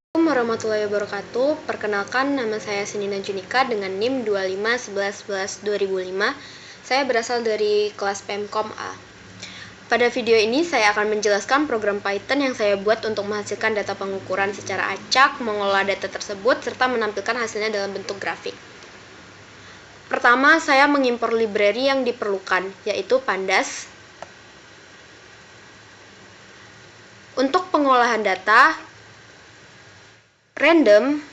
Assalamualaikum warahmatullahi wabarakatuh. Perkenalkan, nama saya Senina Junika dengan NIM 2511112005. Saya berasal dari kelas Pemkom A. Pada video ini saya akan menjelaskan program Python yang saya buat untuk menghasilkan data pengukuran secara acak, mengolah data tersebut, serta menampilkan hasilnya dalam bentuk grafik. Pertama, saya mengimpor library yang diperlukan, yaitu Pandas. Untuk pengolahan data, random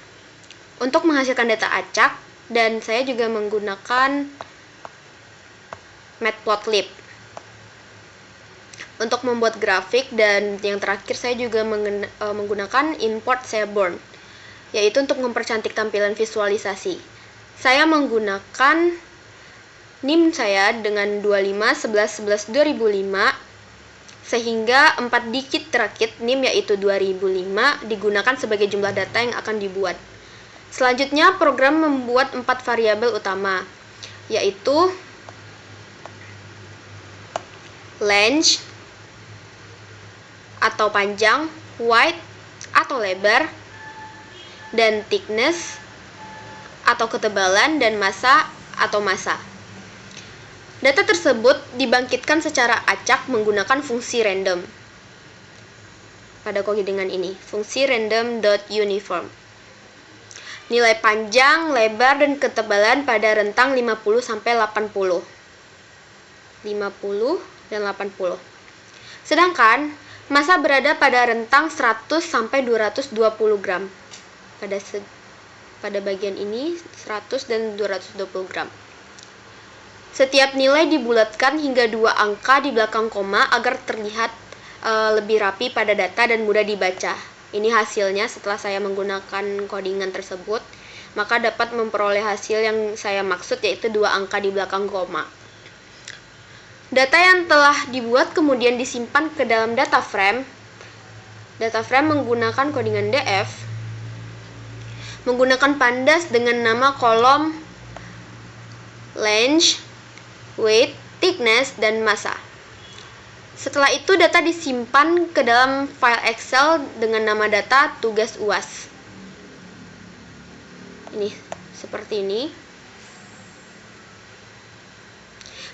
untuk menghasilkan data acak, dan saya juga menggunakan matplotlib untuk membuat grafik, dan yang terakhir saya juga menggunakan import Seaborn, yaitu untuk mempercantik tampilan visualisasi. Saya menggunakan NIM saya dengan 2511112005, sehingga 4 digit terakhir NIM yaitu 2005 digunakan sebagai jumlah data yang akan dibuat. Selanjutnya, program membuat 4 variabel utama, yaitu length atau panjang, width atau lebar, dan thickness atau ketebalan, dan massa atau massa. Data tersebut dibangkitkan secara acak menggunakan fungsi random. Pada kode-dengan ini, fungsi random.uniform. Nilai panjang, lebar, dan ketebalan pada rentang 50 sampai 80. 50 dan 80. Sedangkan massa berada pada rentang 100 sampai 220 gram. Pada bagian ini 100 dan 220 gram. Setiap nilai dibulatkan hingga 2 angka di belakang koma agar terlihat lebih rapi pada data dan mudah dibaca. Ini hasilnya setelah saya menggunakan codingan tersebut, maka dapat memperoleh hasil yang saya maksud, yaitu 2 angka di belakang koma. Data yang telah dibuat kemudian disimpan ke dalam data frame. Data frame menggunakan codingan df, menggunakan pandas dengan nama kolom length, width, thickness, dan massa. Setelah itu data disimpan ke dalam file Excel dengan nama data tugas UAS. Ini seperti ini.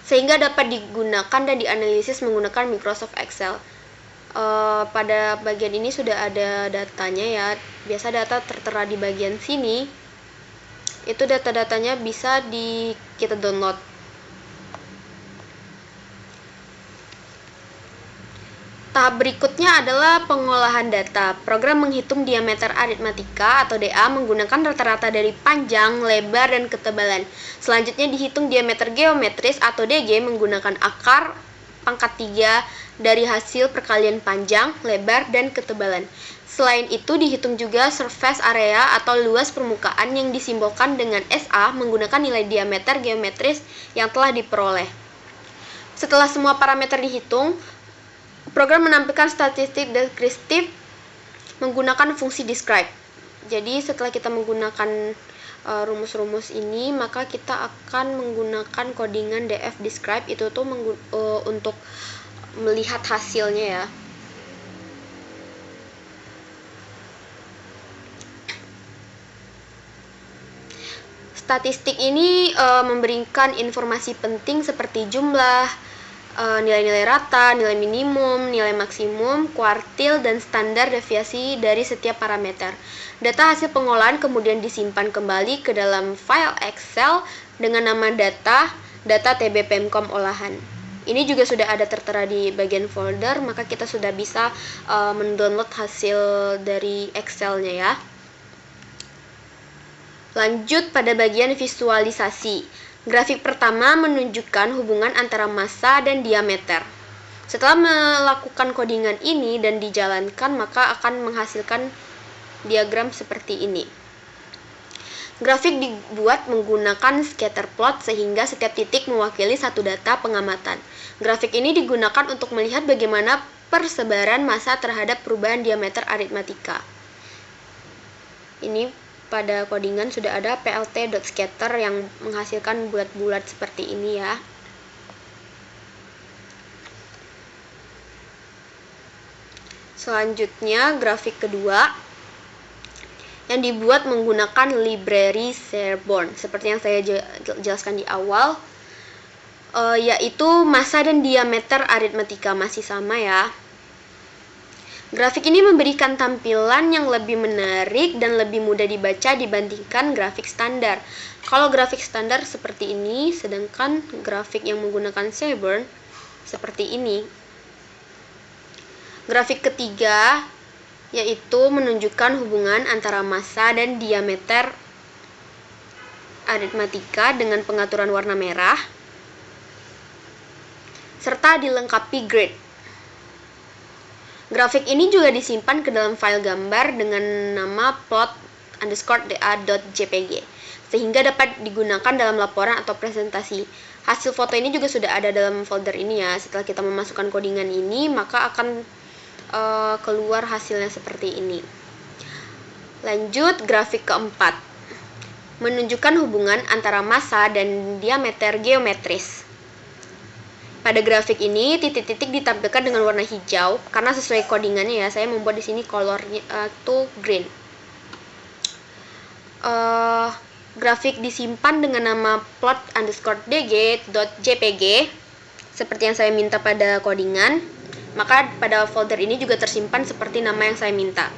Sehingga dapat digunakan dan dianalisis menggunakan Microsoft Excel. Pada bagian ini sudah ada datanya ya. Biasa data tertera di bagian sini. Itu data-datanya bisa kita download. Tahap berikutnya adalah pengolahan data. Program menghitung diameter aritmatika atau DA menggunakan rata-rata dari panjang, lebar, dan ketebalan. Selanjutnya dihitung diameter geometris atau DG menggunakan akar pangkat 3 dari hasil perkalian panjang, lebar, dan ketebalan. Selain itu dihitung juga surface area atau luas permukaan yang disimbolkan dengan SA menggunakan nilai diameter geometris yang telah diperoleh. Setelah semua parameter dihitung, program menampilkan statistik deskriptif menggunakan fungsi describe. Jadi setelah kita menggunakan rumus-rumus ini, maka kita akan menggunakan codingan df describe itu tuh untuk melihat hasilnya ya. Statistik ini memberikan informasi penting seperti jumlah, nilai-nilai rata, nilai minimum, nilai maksimum, kuartil, dan standar deviasi dari setiap parameter. Data hasil pengolahan kemudian disimpan kembali ke dalam file Excel dengan nama data TB Pemkom olahan. Ini juga sudah ada tertera di bagian folder, maka kita sudah bisa mendownload hasil dari Excel-nya ya. Lanjut pada bagian visualisasi. Grafik pertama menunjukkan hubungan antara massa dan diameter. Setelah melakukan codingan ini dan dijalankan, maka akan menghasilkan diagram seperti ini. Grafik dibuat menggunakan scatter plot sehingga setiap titik mewakili satu data pengamatan. Grafik ini digunakan untuk melihat bagaimana persebaran massa terhadap perubahan diameter aritmatika. Ini pada codingan sudah ada plt.scatter yang menghasilkan bulat-bulat seperti ini ya. Selanjutnya grafik kedua. yang dibuat menggunakan library Sherborne seperti yang saya jelaskan di awal, yaitu massa dan diameter aritmatika, masih sama ya. Grafik ini memberikan tampilan yang lebih menarik dan lebih mudah dibaca dibandingkan grafik standar. Kalau grafik standar seperti ini, sedangkan grafik yang menggunakan Sherborne seperti ini. Grafik ketiga yaitu menunjukkan hubungan antara massa dan diameter aritmatika dengan pengaturan warna merah, serta dilengkapi grid. Grafik ini juga disimpan ke dalam file gambar dengan nama plot_da.jpg, sehingga dapat digunakan dalam laporan atau presentasi. Hasil foto ini juga sudah ada dalam folder ini ya. Setelah kita memasukkan codingan ini, maka akan keluar hasilnya seperti ini. Lanjut, grafik keempat. Menunjukkan hubungan antara massa dan diameter geometris. Pada grafik ini, titik-titik ditampilkan dengan warna hijau karena sesuai codingannya ya. Saya membuat di sini colornya itu green. Grafik disimpan dengan nama plot_dg.jpg seperti yang saya minta pada codingan. Maka pada folder ini juga tersimpan seperti nama yang saya minta.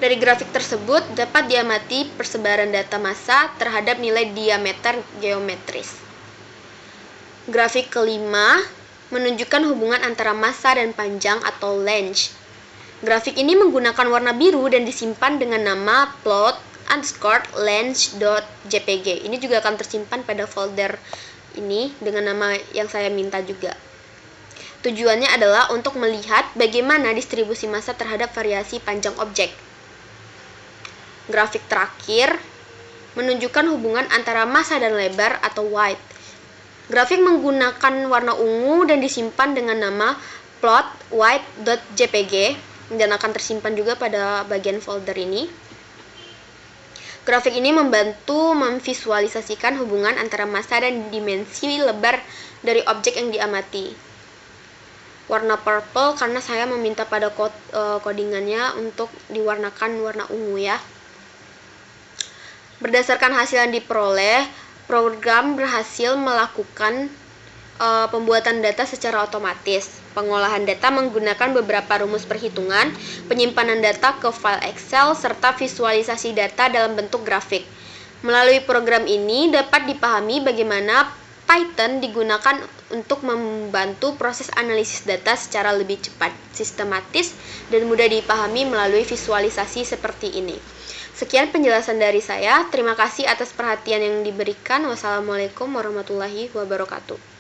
Dari grafik tersebut dapat diamati persebaran data massa terhadap nilai diameter geometris. Grafik kelima menunjukkan hubungan antara massa dan panjang atau length. Grafik ini menggunakan warna biru dan disimpan dengan nama plot_length.jpg. Ini juga akan tersimpan pada folder ini dengan nama yang saya minta juga. Tujuannya adalah untuk melihat bagaimana distribusi massa terhadap variasi panjang objek. Grafik terakhir menunjukkan hubungan antara massa dan lebar atau width. Grafik menggunakan warna ungu dan disimpan dengan nama plot_width.jpg dan akan tersimpan juga pada bagian folder ini. Grafik ini membantu memvisualisasikan hubungan antara massa dan dimensi lebar dari objek yang diamati. Warna purple karena saya meminta pada codingannya untuk diwarnakan warna ungu ya. Berdasarkan hasil yang diperoleh, program berhasil melakukan pembuatan data secara otomatis. Pengolahan data menggunakan beberapa rumus perhitungan, penyimpanan data ke file Excel, serta visualisasi data dalam bentuk grafik. Melalui program ini dapat dipahami bagaimana Python digunakan untuk membantu proses analisis data secara lebih cepat, sistematis, dan mudah dipahami melalui visualisasi seperti ini. Sekian penjelasan dari saya. Terima kasih atas perhatian yang diberikan. Wassalamualaikum warahmatullahi wabarakatuh.